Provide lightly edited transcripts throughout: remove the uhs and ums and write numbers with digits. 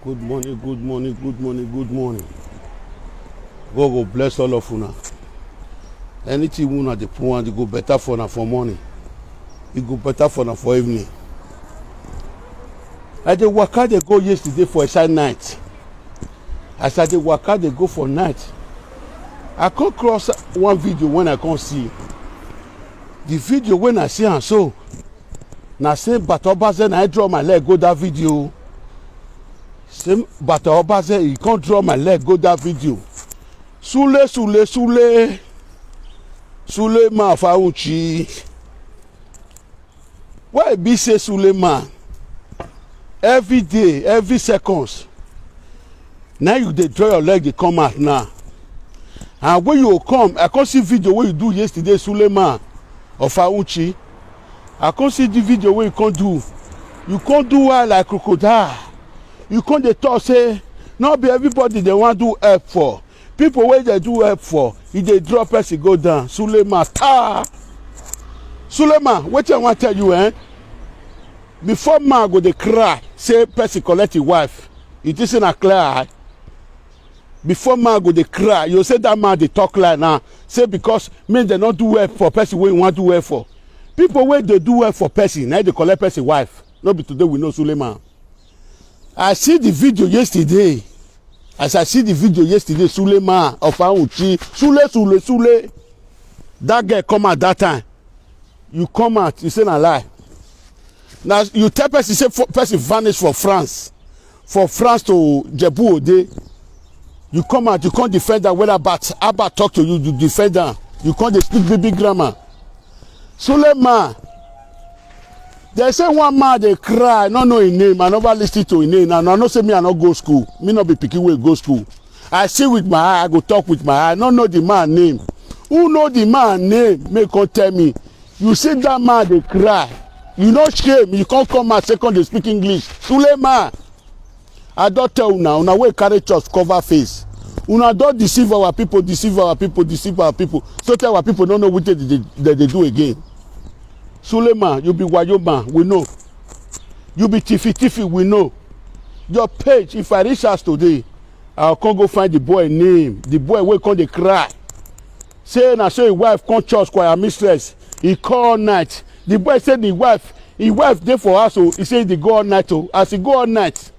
Good morning, good morning, good morning, good morning. God go bless all of una. Anything una dey put it go better for una for morning. It go better for una for evening. I dey waka dey go yesterday for inside night. As I dey waka dey go for night, I come cross one video when I come see. The video when I see am so, na say Bata Obaze na I draw my leg go that video. Same Bata Obaze, he can't draw my leg go that video. Sule ma Fauci. Why be say Sule ma? Every day, every seconds. Now you dey draw your leg, they come out now. And when you come, I can't see video what you do yesterday, Sule ma of Fauci. I can't see the video where you can't do. You can't do well like crocodile. You can't dey talk say not be everybody they want to do help for. People where they do help for, if they drop person go down. Sulema, Sulema, what I want to tell you, before man go they cry, say person collect his wife. It isn't a clear eye. Before man go they cry, you say that man they talk like now. Say because men they not do help for person where you want to do help for. People where they do help for person, now they collect person wife. Not be today we know Sulema. I see the video yesterday. As I see the video yesterday, Sulema of Fauci, Sule. That girl come out that time. You come out, you say na lie. Now you tell person say person vanish for France to Jebu Ode. You come out, you can't defend that when Abba talk to you, you defend that. You can't speak baby grammar. Sulema. They say one man they cry, not know his name, I never listen to his name. And I know say me I not go school. Me not be picking way go school. I see with my eye, I go talk with my eye. I don't know the man name. Who know the man name? Make come tell me. You see that man they cry. You no shame. You can't come out second they speak English. Sulema. I don't tell una. Una wey carry church cover face. Una don't deceive our people. So tell our people don't know what they do again. Sulema, you be Wayoman, we know. You be Tiffy, we know. Your page, if I reach us today, I'll come go find the boy name. The boy will come they cry. Say, na say his wife come church choir mistress. He call all night. The boy said his wife there for us, so he said they go all night. Oh. As he go all night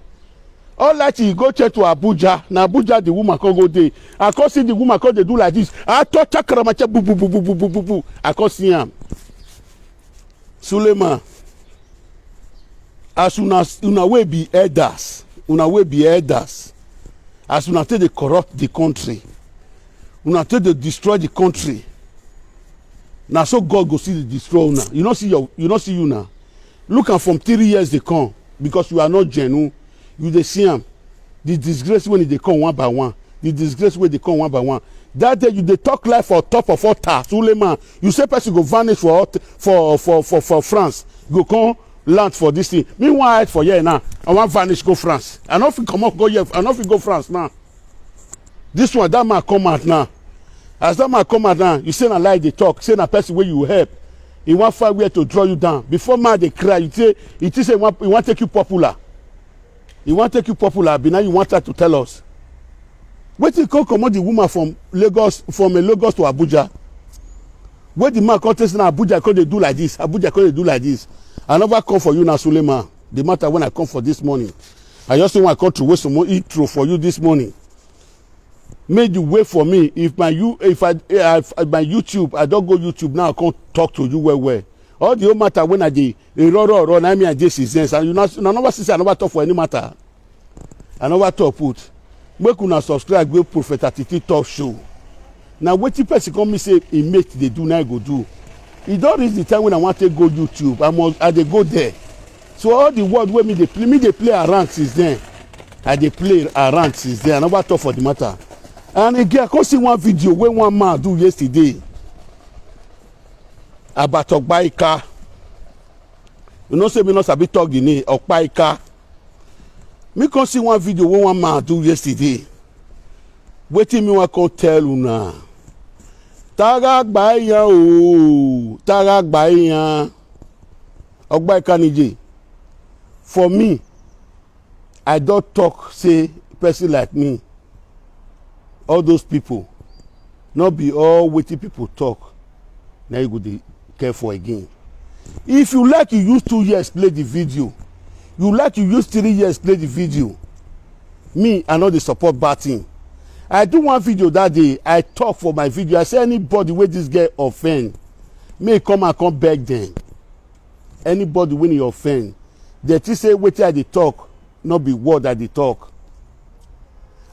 he go check to Abuja. Now Abuja the woman can go there. I can't see the woman can they do like this. I thought chakramacha boo. I can't see him. Sulema, as una will be elders, as una take they corrupt the country, una take they destroy the country. Now so God go see the destroy una. You not see you now. Look at from 3 years they come because you are not genuine. You they see them. The disgrace when they come one by one. That day you they talk life for top of altar. Sulema, you say person go vanish for France. Go come land for this thing. Meanwhile for here now, I want vanish go France. I don't think come up go here. I don't think go France now. This one that man come out now. As that man come out now, you say na lie they talk. Say na person where you help. He want find where to draw you down. Before man they cry, you say he want take you popular. He want take you popular. But now you want her to tell us. Wetin come comot the woman from Lagos to Abuja? Where the man come tell say na Abuja come dey do like this. I never come for you now, Sulema. The matter when I come for this morning. I just want to come to waste some more intro for you this morning. Make you wait for me. If my YouTube, I don't go YouTube now. I can't talk to you well. All the whole matter when I dey run. I mean I dey sense. And you never see I never talk for any matter. I never talk put. Make una subscribe go Prophet Atiti Talk Show. Now wetin person come me say he make they do now go do. E don reach the time when I want to go YouTube. I dey go there. So all the word wey me dey play around since then. I never talk for the matter. And again I come see one video wey one man do yesterday about Ogbaika. You know say me no sabi talk the name Ogbaika. Me come see one video wey one man do yesterday. Wetin me wan come tell una. Tara gba yan. Ogbaika nije. For me, I don't talk say person like me, all those people, not be all wetin people talk. Now you go dey careful again. If you like, you use 2 years play the video. You like, you use 3 years play the video. Me, I know dey support bad thing. I do one video that day. I talk for my video. I say anybody wey this girl offend, may come and come beg them. Anybody when he offend, they think say wetin I dey talk, not be word I dey talk.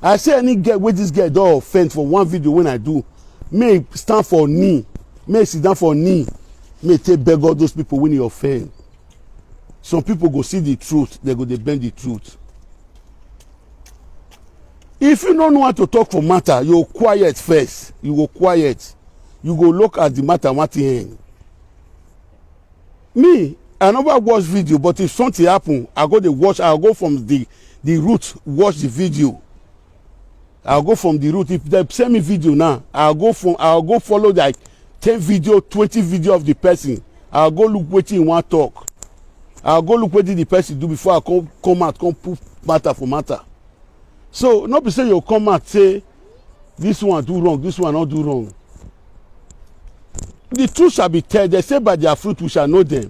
I say any girl wey this girl don offend for one video when I do, may stand for knee, may sit down for knee, may take beg all those people when he offend. Some people go see the truth, they go dey bend the truth. If you don't know how to talk for matter, you quiet first. You go quiet. You go look at the matter what end. Me, I never watch video, but if something happen, I go to watch. I'll go from the root, watch the video. I'll go from the root. If they send me video now, I'll go follow like 10 video, 20 video of the person. I'll go look what you want talk. I'll go look what the person do before I come out, come put matter for matter. So not be say you come out say this one do wrong, this one not do wrong. The truth shall be told. They say by their fruit we shall know them.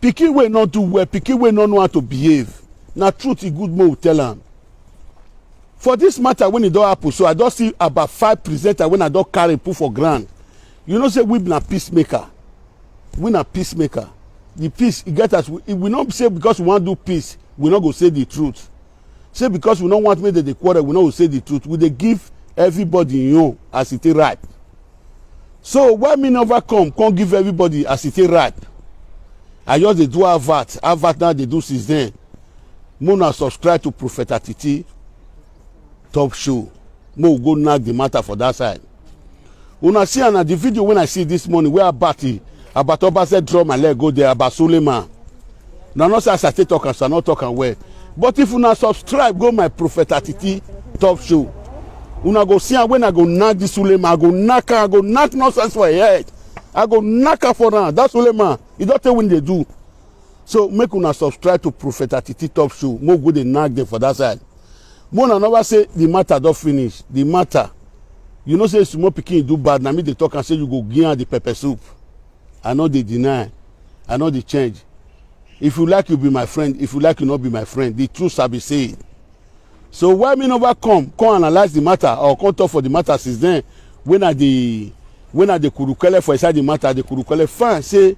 Pikin wey not do well, pikin wey not know how to behave. Now truth is good more will tell them. For this matter when it don't happen, so I don't see about 5 presenters when I don't carry put for ground. You know say we na peacemaker. We na peacemaker. The peace it get us. We not say because we want to do peace, we not go say the truth. Say because we don't want me to the quarrel, we not go say the truth. We dey give everybody as it is right. So why me never come give everybody as it is right? I just dey do advert now they do since then. Mona subscribe to Prophet Atiti Top Show. Mo go knock the matter for that side. Una see na the video when I see this morning where about Oba said draw my leg go there about Suleiman. Now not say I start talking, so I not talking well. But if una subscribe, go my Prophet Atiti Top Show. Una go see when I go knock this Suleiman, I go knock nonsense for her head. I go knock her for her. That's Suleiman. You don't tell when they do. So make una subscribe to Prophet Atiti Top Show. More go dey knock them for that side. Mona never say the matter don't finish. The matter, you know say small pikin do bad. Now me they talk and say you go give the pepper soup. I know they deny. I know they change. If you like, you be my friend. If you like, you not be my friend. The truth shall be said. So why me never come analyze the matter or come talk for the matter since then? When are the kurukele for inside the matter, the kurukele fine say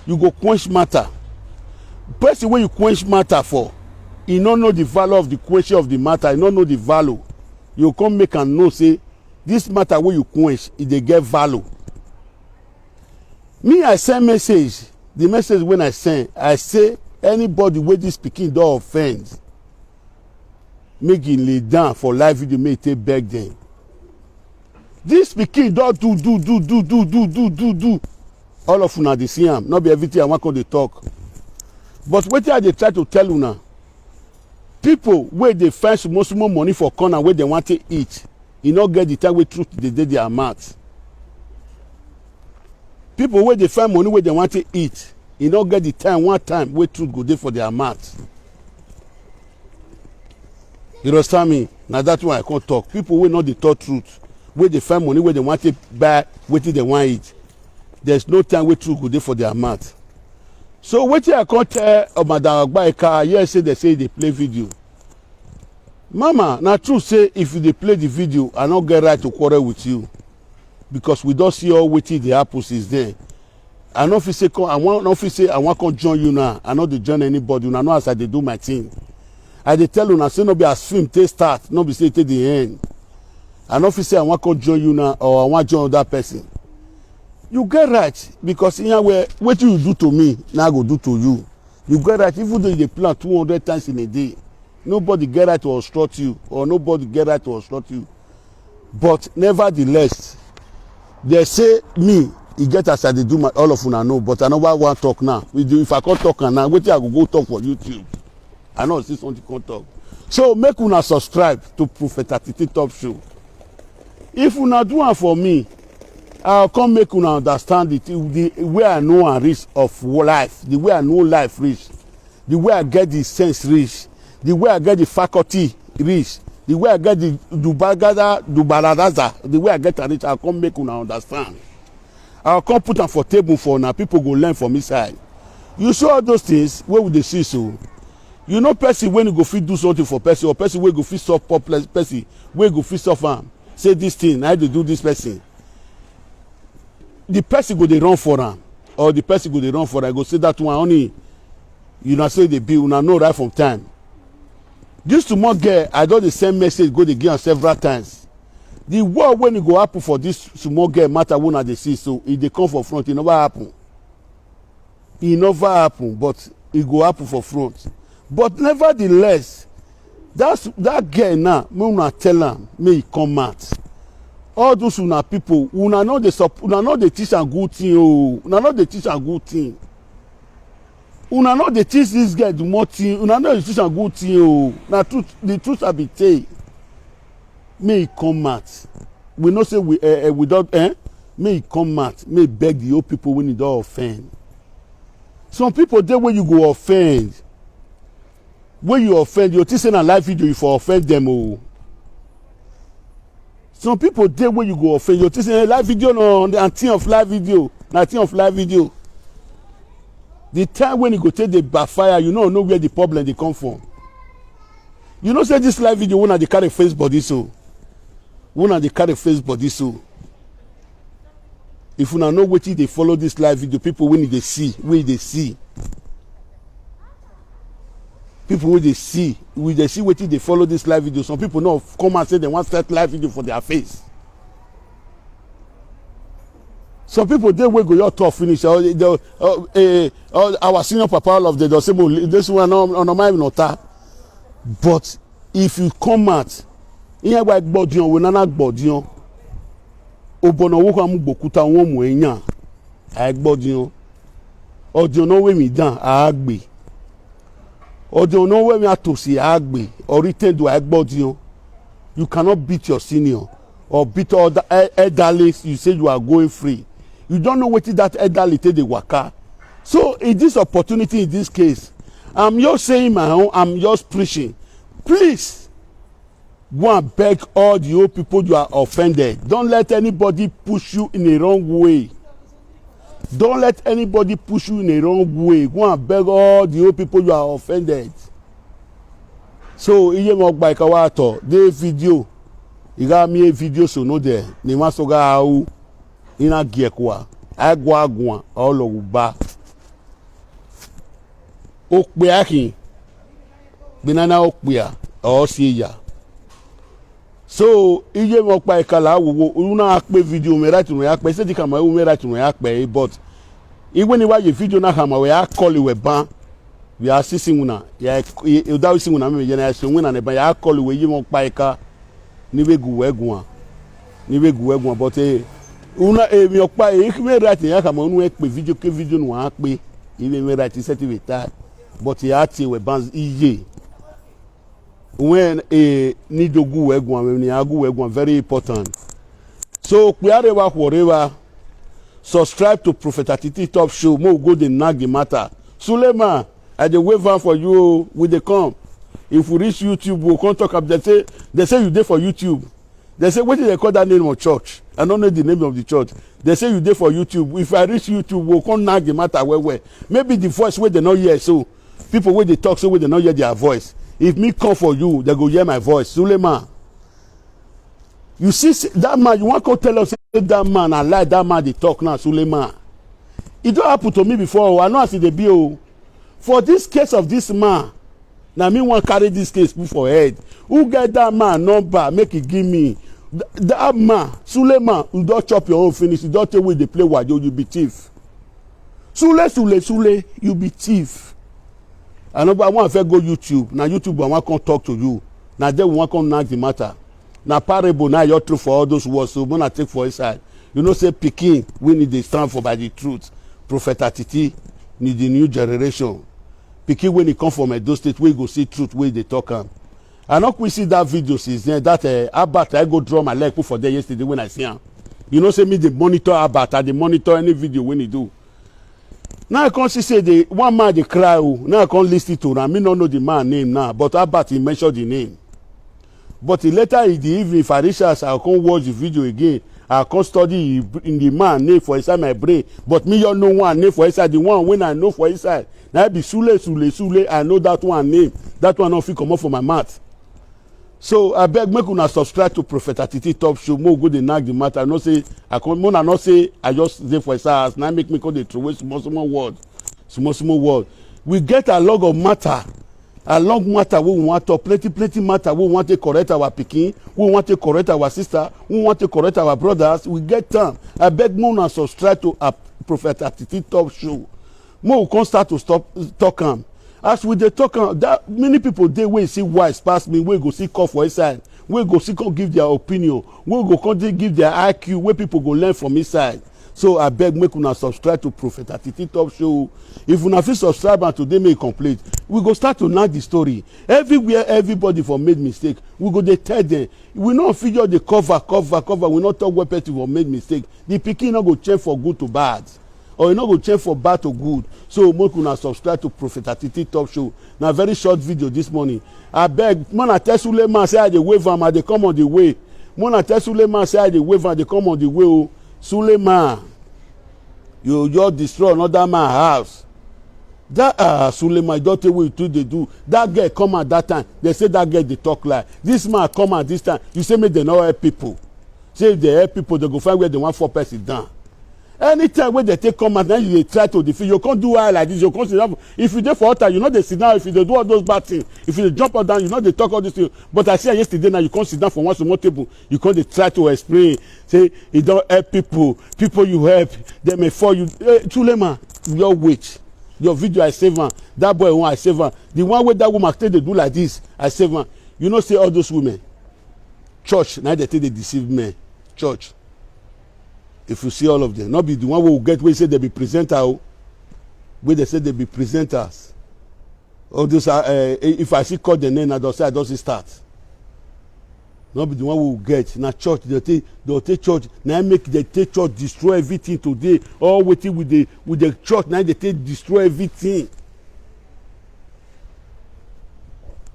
you go quench matter. Person when you quench matter for, you don't know the value of the question of the matter. You don't know the value. You come make and know say this matter where you quench, it they get value. Me I send message. The message when I send, I say anybody where this pikin don't offend, make him lay down for live video, make take beg them. This pikin don't do. All of una dey see am, not be everything I want to talk. But wetin I dey try to tell una, people where they find small money for corner where they want to eat, you not get the time wey truth dey dey their mouth. People where they find money where they want to eat, you not get the time one time where truth go dey for their mouth. You understand me? Now that's why I can't talk. People will not dey talk truth. Where they find money where they want to buy, wetin they want to eat. There's no time where truth go dey for their mouth. So wetin I can't tell Madam Agbaika, yes, say they play video. Mama, now true say if you dey play the video, I not get right to quarrel with you. Because we don't see all wetin dey happen since then. I no fit say I want to join you now. I no dey join anybody. Una know as I dey do my thing. I dey tell una say no be as film take start, no be say take the end. I no fit say I want to join you now or I want to join other person. You get right because here where wetin you do to me, now I go do to you. You get right even though you dey plan 200 times in a day. Nobody get right to obstruct you or nobody get right to obstruct you. But nevertheless, they say me, e get as I dey do my all of una know, but I no want talk now. If I can't talk now, wetin I go talk for YouTube. I know see something can't talk. So make una subscribe to Prophet Atiti Top Show. If una do one for me, I'll come make una understand it. The way I know and reach of life, the way I know life reach, the way I get the sense reach, the way I get the faculty reach, the way I get the dubaladaza, the way I get it, I'll come make una understand. I'll come put them for table for now. People go learn from inside. You saw all those things, where would they see so? You know, person when you go fit do something for person, or person where go fit solve problem, person where go fit solve farm. Say this thing, I do this person. The person go they run for them, or the person go they run for them. I go say that one only. You know, say they be, you know right from time. This small girl, I don't the same message go they give several times. The war when you go happen for this small girl matter when they see, so if they come for front, it never happen. It never happen, but it go happen for front. But nevertheless, that girl now, me una tell am, may he come out. All those una people, una know they teach a good thing, oh, una know they teach a good thing. Una know they teach this girl the more thing, una know they teach a good thing, oh. Now the truth have been told. May he come out. We know say we don't may he come out. May he beg the old people when he don't offend. Some people there when you go offend. When you offend, you're teaching a live video, you for offend them. Oh. Some people there when you go offend, you're teaching a live video no, and thing of live video. Nothing of live video. The time when you go take the backfire, you know where the problem they come from. You know, say this live video, when they carry face body so. When they carry face body so. If you know what they follow this live video, people when they see, where they see. People when they see what they follow this live video. Some people know come and say they want to start live video for their face. Some people they will go your tough finish. Our senior papa all of them they say this one on my nota. But if you come out, here by bodion we nana bodion. Obono wo kwa mu bokuta won mu enya. A bodion. Odio no we mi dan agbe. Odio no we mi atosi agbe. Or return to bodion. You cannot beat your senior or beat other elderly. You say you are going free. You don't know what that elderly take the waka. So in this opportunity in this case, I'm just saying my own, I'm just preaching. Please go and beg all the old people you are offended. Don't let anybody push you in the wrong way. Don't let anybody push you in the wrong way. Go and beg all the old people you are offended. So iye mo gba ikawa ato de video. Iga mi video so no there. Ni ma so ga au ina giekwa. Agwa ologuba. Okpe akin. Binana okpia or siya. So iye mo pa ikala wo una akpe video me right no akpe se di kama wo me right no akpe but even if you video na kama we call we ban we are sising una ya you da sing una me na so una ne ban ya call we yi mo pa ika ni we gu egun but una me okpa me right ya kama unu ekpe video ke video no akpe even me right certificate but ya ti we ban iye when nidogu egwan ni agu egwan very important. So wherever subscribe to Prophet Atiti Top Show. Mo go the nag the matter. Suleiman, I dey wait for you with the come. If we reach YouTube, we'll come talk up. They say you there for YouTube. They say what did they call that name of church? I don't know the name of the church. They say you there for YouTube. If I reach YouTube, we'll come nag the matter where. Maybe the voice where they not hear. So people where they talk so where they not hear their voice. If me come for you, they go hear my voice. Suleiman. You see that man, you want to tell us that man, I like that man they talk now, Suleiman. It don't happen to me before. I know I see the bill. For this case of this man, now me want carry this case for head. Who get that man number? Make it give me. That man, Suleiman, you don't chop your own finish. You don't tell where they play what you be thief. Sule, you be thief. I know, but I want to go YouTube. Now YouTube, I want to talk to you. Now they want to knock the matter. Now parable, now you're true for all those words. So when I take for his side, you know, say Peking, we need to stand for by the truth. Prophet Atiti need the new generation. Peking when he come from Edo State, we go see truth where they talk. I know we see that video since then. That Abat, I go draw my leg put for there yesterday when I see him. You know, say me the monitor Abat, I the monitor any video when he do. Now I can't say the one man they cry. Now I can't listen to him. Me not know the man name now, but how about he mentioned the name? But later in the evening, if I reach us, I can't watch the video again. I can't study in the man name for inside my brain. But me, you know one name for inside the one when I know for inside. Now I be Sule. I know that one name. That one don't fit come up from my mouth. So I beg make una subscribe to Prophet Atiti Top Show. More go dey knack the matter. I not say I can't. More not say I just say for inside. Now make me call the throw small word, small word. We get a lot of matter. A long matter we want to plenty matter we want to correct our pikin, we want to correct our sister, we want to correct our brothers. We get time. I beg more and subscribe to a Prophet Atiti Top Show. More can start to stop talk am. As we dey talk am, that many people dey wey see wise pass me, wey go see call for inside, wey go see come give their opinion, wey go come give their IQ, wey people go learn from inside. So I beg make una subscribe to Prophet Atiti Top Show. If una fit subscribe and today make complete, we go start to narrate the story. Everywhere everybody for made mistake, we go dey tell them. We no figure the cover. We no talk where person for made mistake. The pikin no go change for good to bad, or you no go change for bad to good. So make una subscribe to Prophet Atiti Top Show. Na very short video this morning. I beg, man, I tell Suleiman say I dey wave am, I dey come on the way. Man, I tell Suleiman say I dey wave am, I dey come on the way. Oh. Suleiman, you just destroy another man's house. That Suleiman, don't tell what you they do. That girl come at that time. They say that girl they talk like. This man come at this time. You say me they not help people. Say if they help people, they go find where they want 4 person down. Anytime when they take come out, then you try to defeat. You can't do like this. You can't sit down. If you dey for altar, you know they sit down. If you dey do all those bad things, if you dey jump up down, you know they talk all these things. But I said yesterday now, you can't sit down for one small table. You can't dey try to explain. Say it don't help people. People you help, they may fall you. Suleiman, your wait. Your video I save one. That boy one I save one. The one where that woman take they do like this, I save one. You know say all those women. Church now they take they deceive men. Church. If you see all of them, not be the one who will get where say they be presenter, where they say they be presenters. All those are if I see call the name, I don't say I don't see start. Not be the one who will get. Now church, they'll take church. Now make they take church destroy everything today. All waiting with the church. Now they take destroy everything.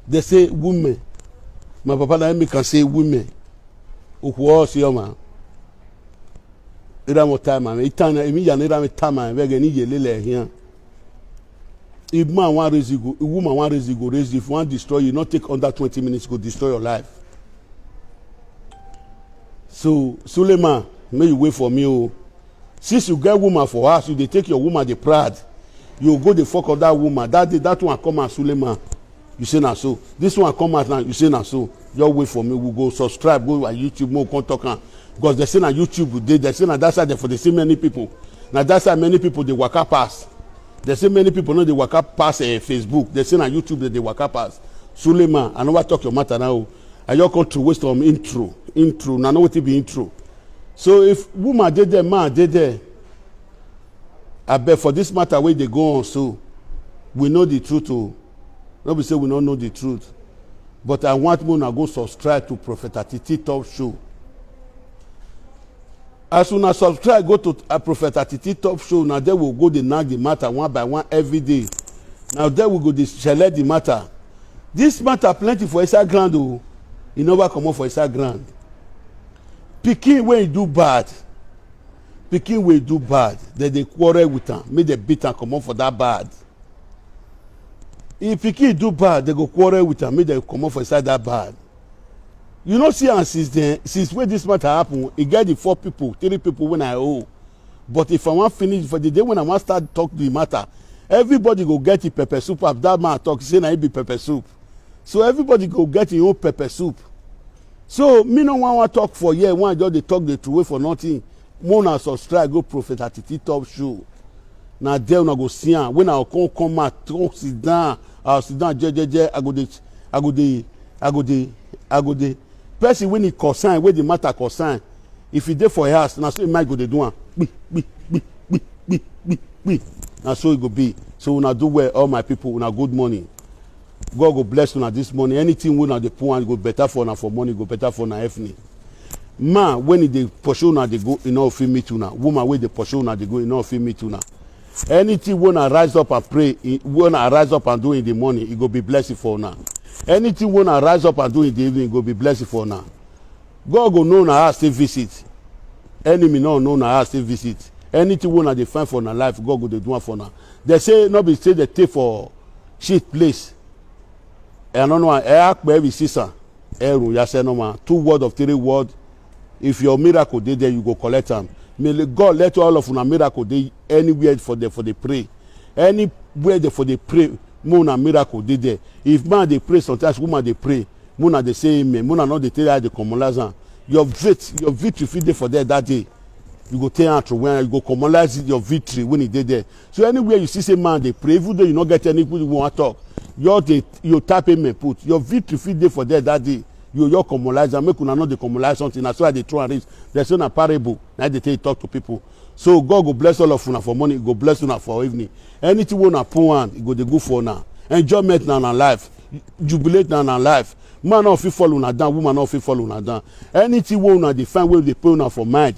They say women. My papa now make can say women. Who else here, man? Ira mo time man. Itana emi ya ira me time man. We get ni yelele here. If man want raise you go, if woman want raise you go raise. If one destroy you, not take under 20 minutes go destroy your life. So Suleiman, may you wait for me. Oh. Since you get woman for us, you they take your woman the pride. You go the fuck of that woman. That day, that one come out Suleiman. You say na so. This one come out now. You say na so. Just wait for me. We go subscribe. Go on YouTube. More come talk on. Because they say na YouTube. They say na that side for the see many people. Now that side many people they waka pass. They say many people know they waka pass Facebook. They say na YouTube they waka pass. Suleiman, I know what talk your matter now. I just come to waste on intro. Now know what it be intro. So if woman did there, man did there. I bet for this matter where they go on, so we know the truth. Oh. Nobody say we don't know the truth. But I want you to go subscribe to Prophet Atiti Top Show. As soon as subscribe, go to a Prophet Atiti Top Show. Now there we'll go the nag the matter one by one every day. Now there we go the select the matter. This matter plenty for Instagram though. You never come up for Instagram. Pikin when you do bad. Pikin when you do bad. Then they quarrel with them. Make they beat and come up for that bad. If pikin do bad, they go quarrel with them. Make they come up for inside that bad. You know, see, and since when this matter happen, it get the 4 people, 3 people when I owe. But if I want finish for the day when I want start talk the matter, everybody go get the pepper soup. After that man talk, say na it be pepper soup. So everybody go get your own pepper soup. So me no want to talk for year. One just they talk the truth for nothing. More na subscribe go Prophet Atiti Top Show. Now there una go see am. When I come out, talk sit down. I'll sit down. I go dey. Person when he concern, when the matter concern, if he dey for house, na so he might go dey do am. Na so it go be. So una do well, all my people. Una good morning. God go bless una this morning. Anything we una dey put on go better for una for money, go better for una evening. Man, when he dey pursue una dey go, you know, fit meet una. Woman when dey pursue una dey go, you know, fit meet una. Anything wanna rise up and pray, wanna rise up and do in the morning, it go be blessed for now. Anything wanna rise up and do in the evening, it go be blessed for now. God go know na how still visit. Enemy no know na how still visit. Anything wanna dey find for na life, God go dey do am for now. They say no be say they take for shit place. I don't know. Every season, no 2 words of 3 words. If your miracle dey there, you go collect them. May God let all of una miracle dey anywhere for the pray. Anywhere for the pray, moon and miracle dey there. If man they pray, sometimes woman they pray. Moon they say amen. Moon not they tell you the common. Your victory fit dey for there that day. You go tell out when you go commonize your victory when it did there. So anywhere you see say man they pray, even though you not get any people you want to talk, you tap him and put your victory fit dey for there that day. You commonize and make una know they commonize something. That's why they try and reach. There's no parable. Now they talk to people. So God go bless all of una for money. Go bless una for evening. Anything wanna put on, it go dey go for now. Enjoyment now in life. Jubilate now in life. Man not fit fall una down. Woman not fit fall una down. Anything wanna define where they put una for mind.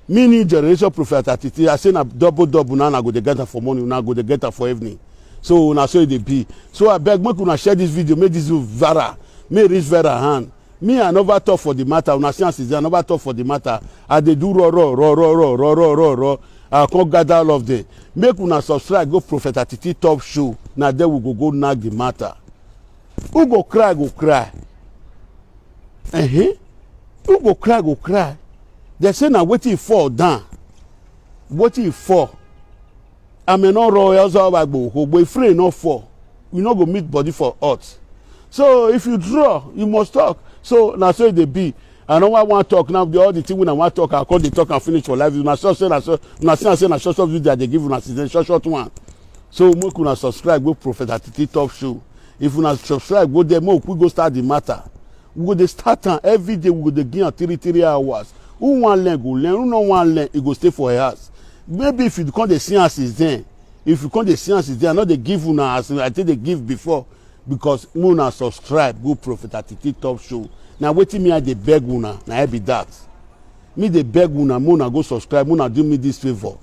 Meaning generation prophet attitude. I say na double now I go dey get her for money, now go dey get her for evening. So na so it be. So I beg make una share this video, make this video viral, make reach viral hand. Me I never talk for the matter. Una science is I never talk for the matter. I dey do raw. I come gather all of them. Make una subscribe go Prophet Attitude Top Show. Now there we go nag the matter. Who go cry go cry. Who go cry go cry. They say now wetin fall down. Wetin fall. I may not royals but free no fall. We not go meet body for odds. So if you draw, you must talk. So now so they be. I know I want to talk now. All the thing when I want to talk, I call the talk and finish for life. You not say na short video they give una short one. So make una subscribe go Prophet Attitude Top Show. If una subscribe, go there, we go start the matter. We go start every day. We go give 3 hours. Who want learn go learn. Who no want learn, it go stay for a house. Maybe if you come the sciences then, if you come the sciences then, not they give una as I think they give before, because una subscribe go Prophet Attitude Top Show. Now waiting me I dey beg una, now I be that. Me they beg una, una go subscribe, una do me this favor.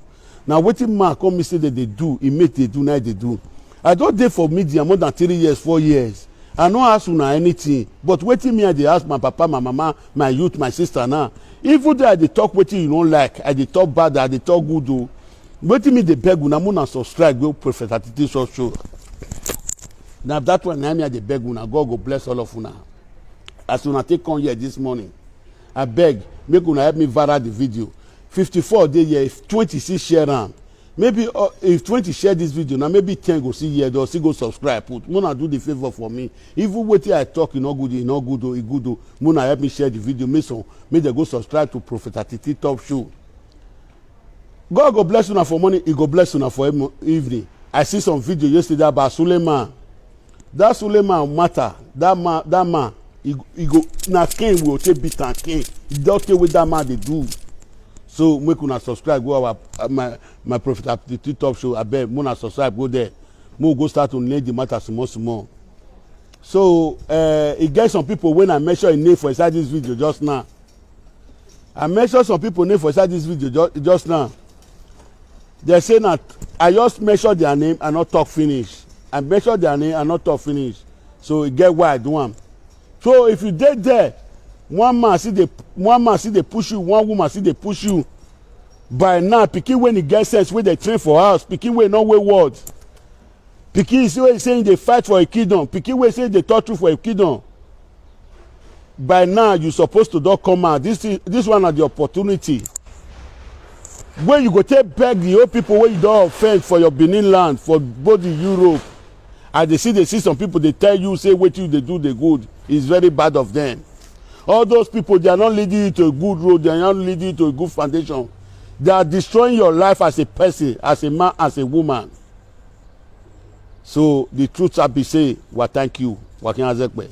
Now waiting man come me say that they do, it make they do, now they do. I don't dey for media more than 3 years, 4 years. I no ask una anything, but waiting me I dey ask my papa, my mama, my youth, my sister now. Even though I dey talk wetin you don't like, I dey talk bad, I dey talk good o. Waiting me dey beg una subscribe go Prophet Attitude Top Show. Now that one na me I dey beg una, God go bless all of una. As una take on here this morning, I beg make una help me viral the video. 54 dey here, if 26 share am. Maybe if 20 share this video, now maybe 10 go see here, or see go subscribe. Put Muna do the favor for me. Even wetin I talk, you no good, you no good, it good. Muna help me share the video. Make they go subscribe to Prophet Attitude Top Show. God go bless una for money. He go bless una for evening. I see some video yesterday about Suleiman. That Suleiman matter. That man. He go na Cain will take beat and Cain. He don't take with that man they do. So make una subscribe go our my Prophet Attitude Top Show. I beg muna subscribe go there. Mo go start to name the matter small. So it get some people when I mention a name for inside this video just now. I mention some people name for inside this video just now. They say that I just mention their name and not talk finish. I mention their name and not talk finish. So it get why I do am. So if you dey there, one man see they push you, one woman see they push you. By now, pikin when he get sense wey dey train for house, pikin wey no wey word. Pikin wey saying they fight for a kingdom, pikin wey say they talk true for a kingdom. By now, you supposed to don come out. This one na the opportunity. When you go take beg the old people wey you don offend for your Benin land, for both the Europe, and they see some people they tell you say wetin you dey do dey good, is very bad of them. All those people, they are not leading you to a good road, they are not leading you to a good foundation. They are destroying your life as a person, as a man, as a woman. So the truth I be say, well, thank you. Wakin Azekwe.